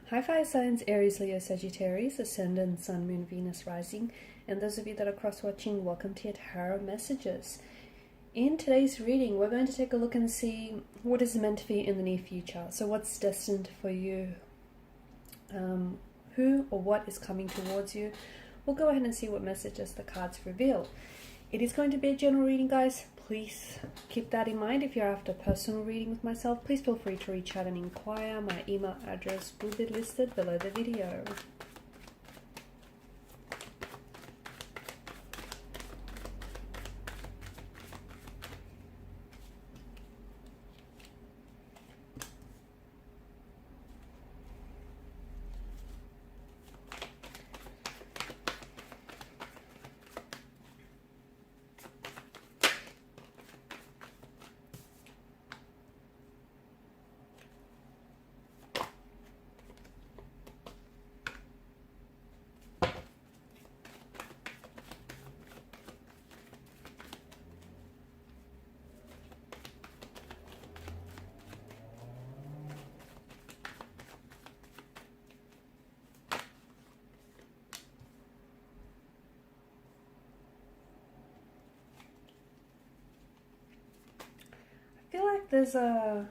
Hi fire signs, Aries, Leo, Sagittarius, Ascendant, Sun, Moon, Venus, Rising, and those of you that are cross-watching, welcome to your tarot messages. In today's reading, we're going to take a look and see what is meant for you in the near future. So what's destined for you? Who or what is coming towards you? We'll go ahead and see what messages the cards reveal. It is going to be a general reading, guys. Please keep that in mind. If you're after personal reading with myself, please feel free to reach out and inquire. My email address will be listed below the video. I feel like there's a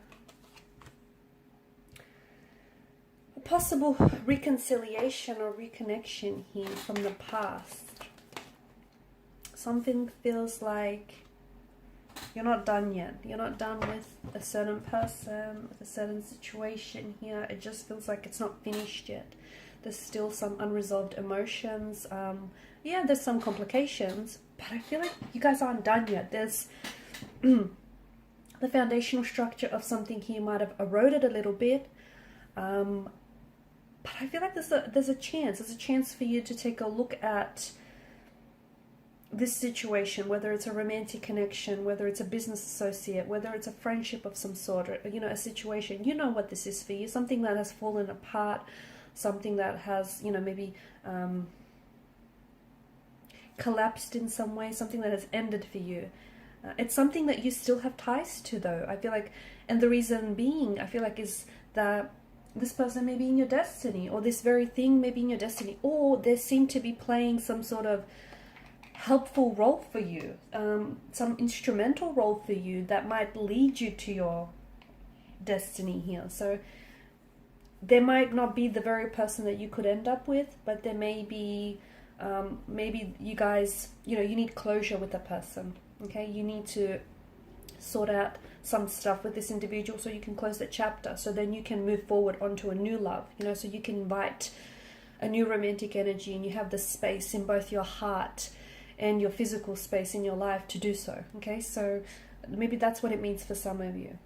possible reconciliation or reconnection here from the past. Something feels like you're not done yet. You're not done with a certain person, with a certain situation here. It just feels like it's not finished yet. There's still some unresolved emotions. Yeah, there's some complications, but I feel like you guys aren't done yet. There's the foundational structure of something here might have eroded a little bit, but I feel like there's a chance for you to take a look at this situation, whether it's a romantic connection, whether it's a business associate, whether it's a friendship of some sort, or a situation. You know what this is for you, something that has fallen apart, something that has maybe collapsed in some way, something that has ended for you. It's something that you still have ties to, though. I feel like, and the reason being, I feel like, is that this person may be in your destiny, or this very thing may be in your destiny, or they seem to be playing some sort of helpful role for you, some instrumental role for you that might lead you to your destiny here. So they might not be the very person that you could end up with, but there may be, maybe you guys, you need closure with a person. Okay, you need to sort out some stuff with this individual so you can close the chapter, so then you can move forward onto a new love, so you can invite a new romantic energy, and you have the space in both your heart and your physical space in your life to do so. Okay, so maybe that's what it means for some of you.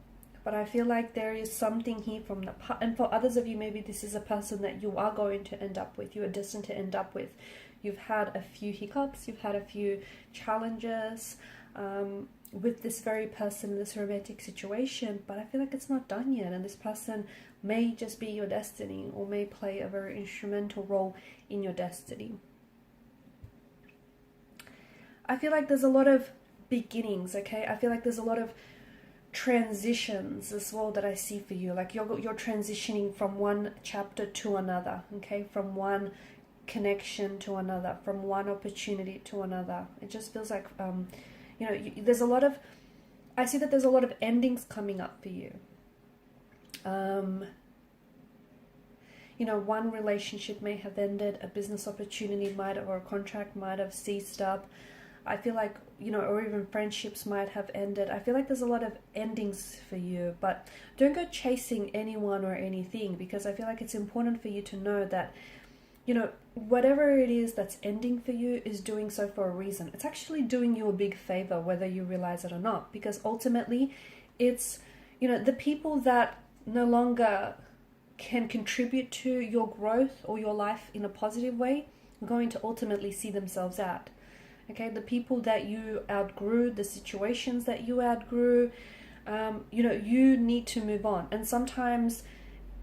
But I feel like there is something here from the past, and for others of you, maybe this is a person that you are going to end up with, you are destined to end up with. You've had a few hiccups, you've had a few challenges with this very person in this romantic situation, but I feel like it's not done yet, and this person may just be your destiny, or may play a very instrumental role in your destiny. I feel like there's a lot of beginnings, okay? I feel like there's a lot of transitions as well that I see for you. Like you're transitioning from one chapter to another, okay? From one connection to another, from one opportunity to another. It just feels like there's a lot of, I see that there's a lot of endings coming up for you. One relationship may have ended, a business opportunity might have, or a contract might have ceased up. I feel like, or even friendships might have ended. I feel like there's a lot of endings for you, but don't go chasing anyone or anything, because I feel like it's important for you to know that whatever it is that's ending for you is doing so for a reason. It's actually doing you a big favor, whether you realize it or not, because ultimately it's, the people that no longer can contribute to your growth or your life in a positive way are going to ultimately see themselves out. Okay, the people that you outgrew, the situations that you outgrew, you need to move on. And sometimes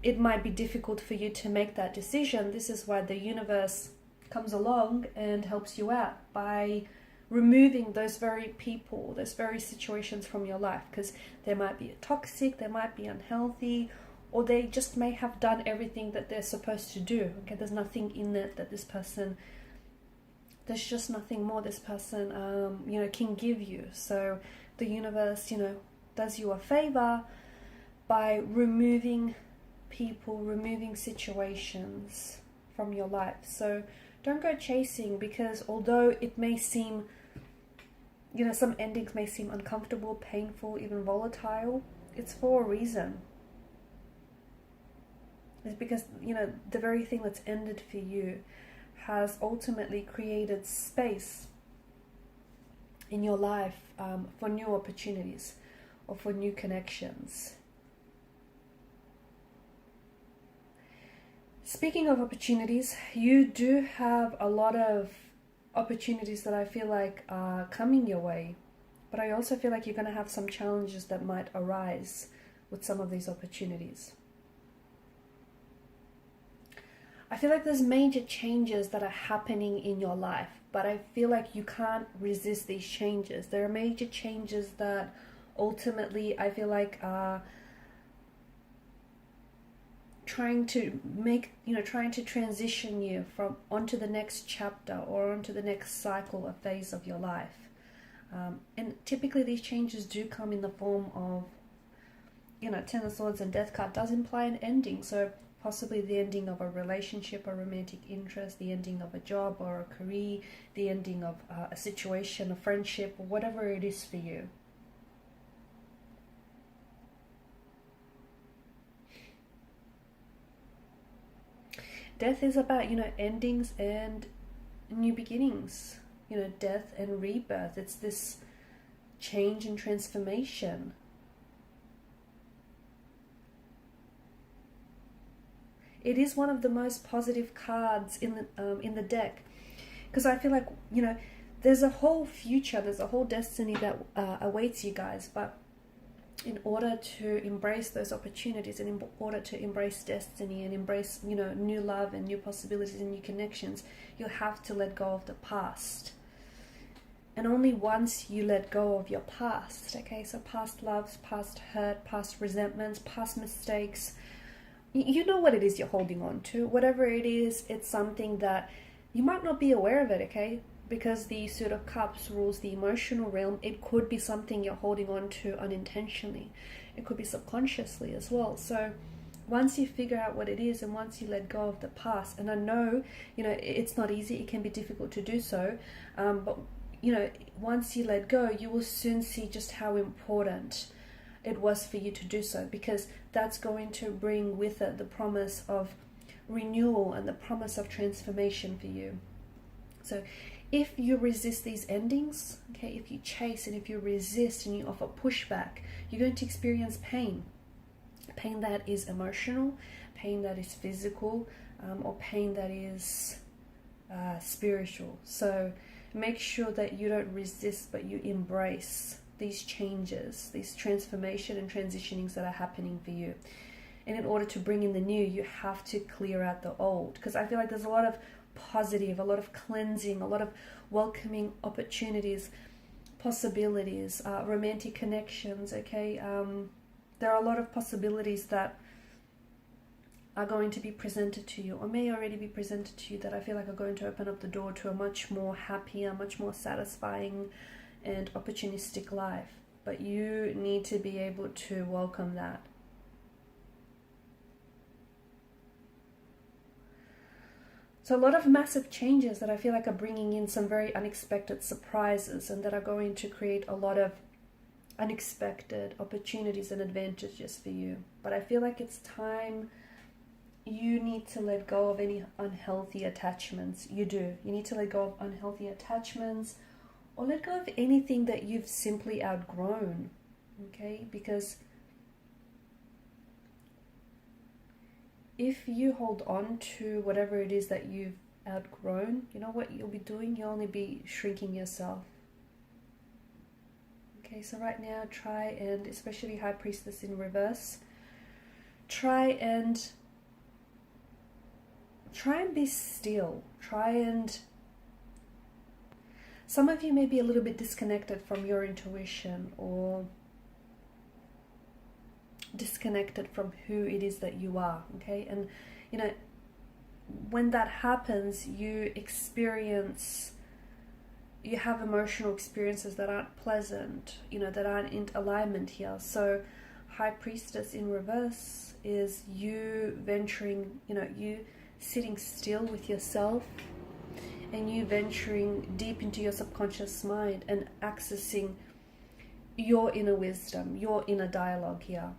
it might be difficult for you to make that decision. This is why the universe comes along and helps you out by removing those very people, those very situations from your life, because they might be toxic, they might be unhealthy, or they just may have done everything that they're supposed to do. Okay, there's nothing in it that this person, there's just nothing more this person, you know, can give you. So the universe, you know, does you a favor by removing people, removing situations from your life. So don't go chasing, because although it may seem, you know, some endings may seem uncomfortable, painful, even volatile, it's for a reason. It's because, you know, the very thing that's ended for you has ultimately created space in your life for new opportunities or for new connections. Speaking of opportunities, you do have a lot of opportunities that I feel like are coming your way, but I also feel like you're going to have some challenges that might arise with some of these opportunities. I feel like there's major changes that are happening in your life, but I feel like you can't resist these changes. There are major changes that ultimately I feel like are trying to make, you know, trying to transition you from onto the next chapter or onto the next cycle or phase of your life. And typically these changes do come in the form of, you know, Ten of Swords and Death card does imply an ending. So possibly the ending of a relationship, a romantic interest, the ending of a job or a career, the ending of a situation, a friendship, or whatever it is for you. Death is about, you know, endings and new beginnings, you know, death and rebirth. It's this change and transformation. It is one of the most positive cards in the deck, because I feel like, you know, there's a whole future, there's a whole destiny that awaits you guys, but in order to embrace those opportunities and in order to embrace destiny and embrace, you know, new love and new possibilities and new connections, you'll have to let go of the past. And only once you let go of your past, okay, so past loves, past hurt, past resentments, past mistakes, you know what it is you're holding on to. Whatever it is, it's something that you might not be aware of it, okay? Because the Suit of Cups rules the emotional realm, it could be something you're holding on to unintentionally. It could be subconsciously as well. So once you figure out what it is and once you let go of the past, and I know, you know, it's not easy, it can be difficult to do so, but, you know, once you let go, you will soon see just how important it was for you to do so, because that's going to bring with it the promise of renewal and the promise of transformation for you. So if you resist these endings, okay, if you chase and if you resist and you offer pushback, you're going to experience pain. Pain that is emotional, pain that is physical, or pain that is spiritual. So make sure that you don't resist, but you embrace these changes, these transformation and transitionings that are happening for you. And in order to bring in the new, you have to clear out the old, because I feel like there's a lot of positive, a lot of cleansing, a lot of welcoming opportunities, possibilities, romantic connections, okay? There are a lot of possibilities that are going to be presented to you, or may already be presented to you, that I feel like are going to open up the door to a much more happier, much more satisfying and opportunistic life. But you need to be able to welcome that. So a lot of massive changes that I feel like are bringing in some very unexpected surprises, and that are going to create a lot of unexpected opportunities and advantages for you. But I feel like it's time you need to let go of any unhealthy attachments. You do. You need to let go of unhealthy attachments, or let go of anything that you've simply outgrown, okay? Because if you hold on to whatever it is that you've outgrown, you know what you'll be doing? You'll only be shrinking yourself. Okay, so right now try and, especially High Priestess in reverse, try and be still. Some of you may be a little bit disconnected from your intuition, or disconnected from who it is that you are, okay? And, you know, when that happens, you have emotional experiences that aren't pleasant, you know, that aren't in alignment here. So High Priestess in reverse is you venturing, you know, you sitting still with yourself, and you venturing deep into your subconscious mind and accessing your inner wisdom, your inner dialogue here.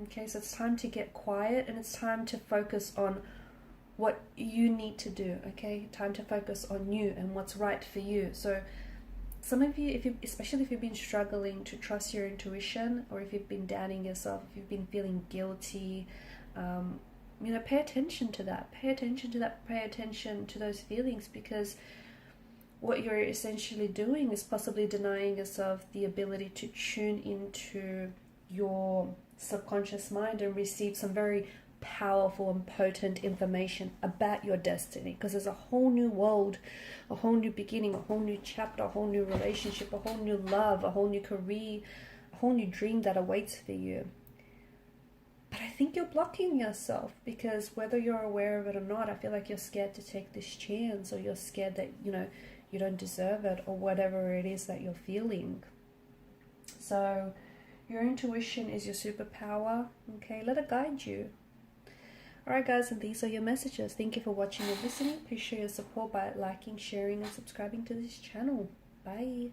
Okay, so it's time to get quiet, and it's time to focus on what you need to do, okay? Time to focus on you and what's right for you. So some of you, especially if you've been struggling to trust your intuition, or if you've been doubting yourself, if you've been feeling guilty, you know, pay attention to that. Pay attention to that. Pay attention to those feelings, because what you're essentially doing is possibly denying yourself the ability to tune into your subconscious mind and receive some very powerful and potent information about your destiny, because there's a whole new world, a whole new beginning, a whole new chapter, a whole new relationship, a whole new love, a whole new career, a whole new dream that awaits for you. But I think you're blocking yourself, because whether you're aware of it or not, I feel like you're scared to take this chance, or you're scared that, you know, you don't deserve it, or whatever it is that you're feeling. So your intuition is your superpower, okay? Let it guide you. Alright guys, and these are your messages. Thank you for watching and listening. Please show your support by liking, sharing, and subscribing to this channel. Bye.